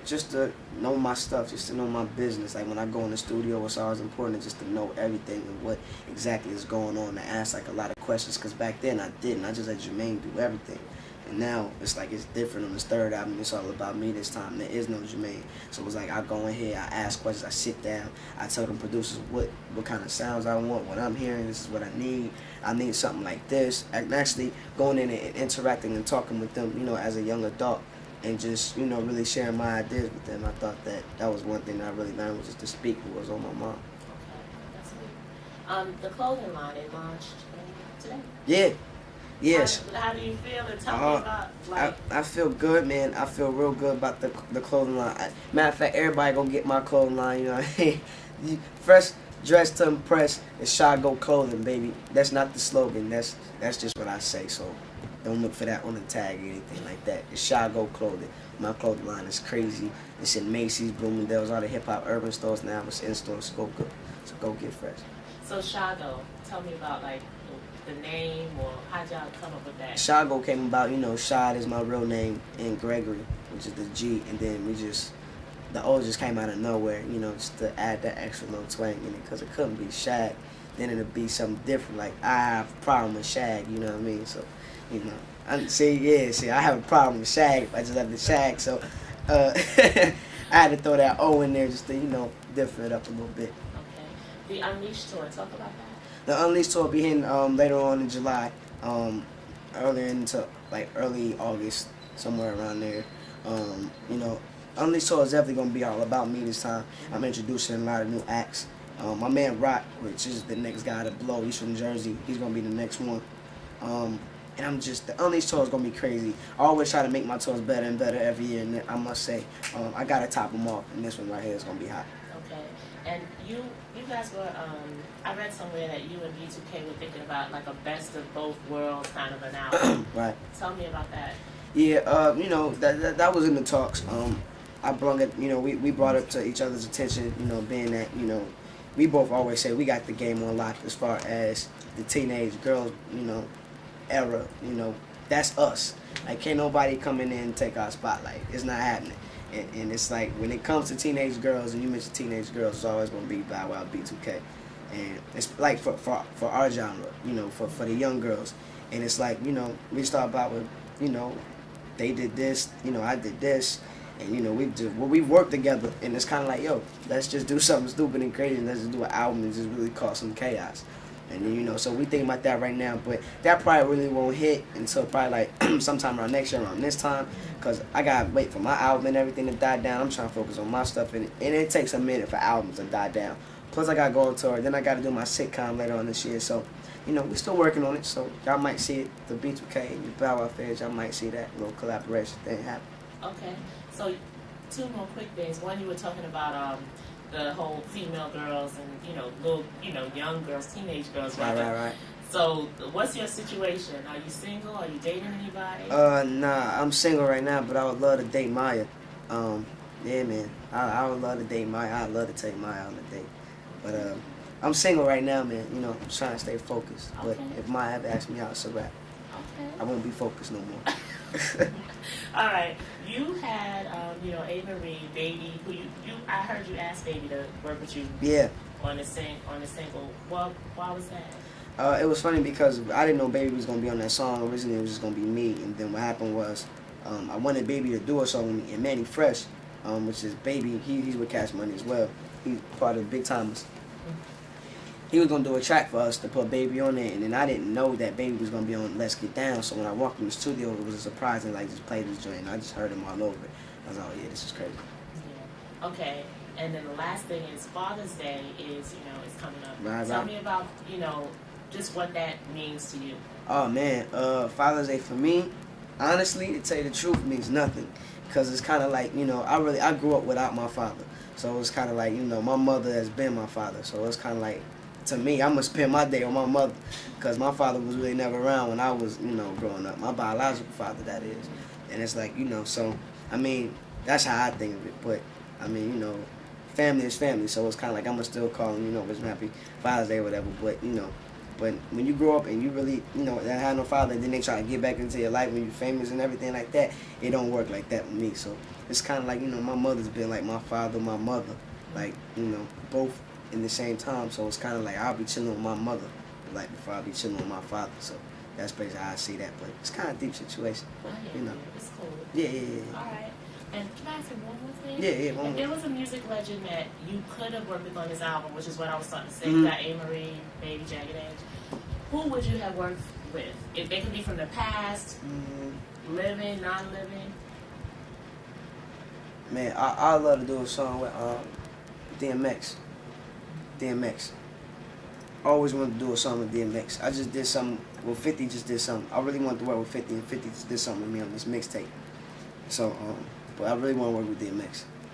just to know my stuff, just to know my business. Like when I go in the studio, it's always important just to know everything and what exactly is going on, to ask like a lot of questions. Cause back then I didn't. I just let Jermaine do everything. And now it's like it's different on this third album. It's all about me this time. There is no Jermaine. So it's like I go in here, I ask questions, I sit down, I tell them producers what kind of sounds I want, what I'm hearing, this is what I need. I need something like this. And actually going in and interacting and talking with them, you know, as a young adult, and just, you know, really sharing my ideas with them. I thought that was one thing that I really learned, was just to speak what was on my mind. Okay, that's good. The clothing line, it launched today. Yeah. Yes. How do you feel? And tell me about, like... I feel good, man. I feel real good about the clothing line. Matter of fact, everybody go get my clothing line, you know what I mean? Fresh dressed to impress, it's Shago Clothing, baby. That's not the slogan. That's just what I say, so don't look for that on the tag or anything like that. It's Shago Clothing. My clothing line is crazy. It's in Macy's, Bloomingdale's, all the hip-hop urban stores now. It's in-store, so go get fresh. So Shago, tell me about, like, the name, or how'd y'all come up with that? Shago came about, you know, Shad is my real name, and Gregory, which is the G, and then the O just came out of nowhere, you know, just to add that extra little twang in it, because it couldn't be Shag. Then it'd be something different, like I have a problem with Shag, you know what I mean? So, you know, I have a problem with Shag if I just left the Shag, so I had to throw that O in there just to, you know, differ it up a little bit. Okay. The Unleashed tour, talk about that. The Unleashed tour will be hitting later on in July, earlier into like early August, somewhere around there. You know, Unleashed tour is definitely gonna be all about me this time. I'm introducing a lot of new acts. My man Rock, which is the next guy to blow, he's from Jersey. He's gonna be the next one. And the Unleashed tour is gonna be crazy. I always try to make my tours better and better every year, and I must say, I gotta top them off, and this one right here is gonna be hot. Okay, and you guys were, I read somewhere that you and B2K were thinking about like a best of both worlds kind of an album. Right. Tell me about that. Yeah, you know, that was in the talks. I brought it, you know, we brought it to each other's attention, you know, being that, you know, we both always say we got the game on lock as far as the teenage girls, you know, era, you know, that's us. Like, can't nobody come in there and take our spotlight. It's not happening. And it's like, when it comes to teenage girls, and you mention teenage girls, it's always going to be Bow Wow, B2K. And it's like for our genre, you know, for the young girls. And it's like, you know, we start about with, you know, they did this, you know, I did this. And, you know, we worked together. And it's kind of like, yo, let's just do something stupid and crazy. And let's just do an album and just really cause some chaos. And then, you know, so we thinking about that right now, but that probably really won't hit until probably like sometime around next year, around this time, because I gotta wait for my album and everything to die down. I'm trying to focus on my stuff, and it takes a minute for albums to die down. Plus, I gotta go on tour, then I gotta do my sitcom later on this year. So, you know, we're still working on it. So y'all might see it, the B2K and the Bow Wow fans, y'all might see that little collaboration thing happen. Okay, so 2 more quick things. One, you were talking about the whole female girls and, you know, little, you know, young girls, teenage girls. Right. So, what's your situation? Are you single? Are you dating anybody? Nah, I'm single right now, but I would love to date Maya. Yeah, man, I would love to date Maya. I'd love to take Maya on a date. But I'm single right now, man. You know, I'm trying to stay focused. Okay. But if Maya ever asks me out, it's a wrap. Okay. I won't be focused no more. All right. You had, you know, A. Marie, Baby, who I heard you ask Baby to work with you. Yeah. On the single. Well, why was that? It was funny because I didn't know Baby was gonna be on that song. Originally, it was just gonna be me, and then what happened was, I wanted Baby to do a song with me, and Manny Fresh, which is Baby, he's with Cash Money as well. He's part of the Big Timers. He was gonna do a track for us to put Baby on there, and then I didn't know that Baby was gonna be on Let's Get Down. So when I walked in the studio, it was a surprise, and like just played this joint, and I just heard him all over it. I was like, oh yeah, this is crazy. Yeah. Okay, and then the last thing is Father's Day is, you know, is coming up. Right. Tell me about, you know, just what that means to you. Oh man, Father's Day for me, honestly, to tell you the truth, means nothing, cause it's kind of like, you know, I grew up without my father, so it's kind of like, you know, my mother has been my father, so it's kind of like, to me, I'm gonna spend my day on my mother, cause my father was really never around when I was, you know, growing up. My biological father, that is, and it's like, you know, so I mean, that's how I think of it. But I mean, you know, family is family, so it's kind of like I'm gonna still call him, you know, wish him happy Father's Day or whatever. But you know, But when you grow up and you really, you know, that have no father, and then they try to get back into your life when you're famous and everything like that, it don't work like that with me. So it's kind of like, you know, my mother's been like my father, my mother, like, you know, both in the same time. So it's kind of like I'll be chilling with my mother, like before I'll be chilling with my father. So that's basically how I see that. But it's kind of a deep situation, you know. It's cool. Yeah, yeah, yeah. All right. And can I ask you one more thing? Yeah, one If more. there was a music legend that you could have worked with on this album, which is what I was starting to say, Mhm. you got A-Marie, Baby, Jagged Edge, who would you have worked with? If they could be from the past, living, non-living. Man, I love to do a song with DMX. DMX. I always wanted to do a song with DMX. I just did something. Well, 50 just did something. I really wanted to work with 50, and 50 just did something with me on this mixtape. So, but I really want to work with DMX.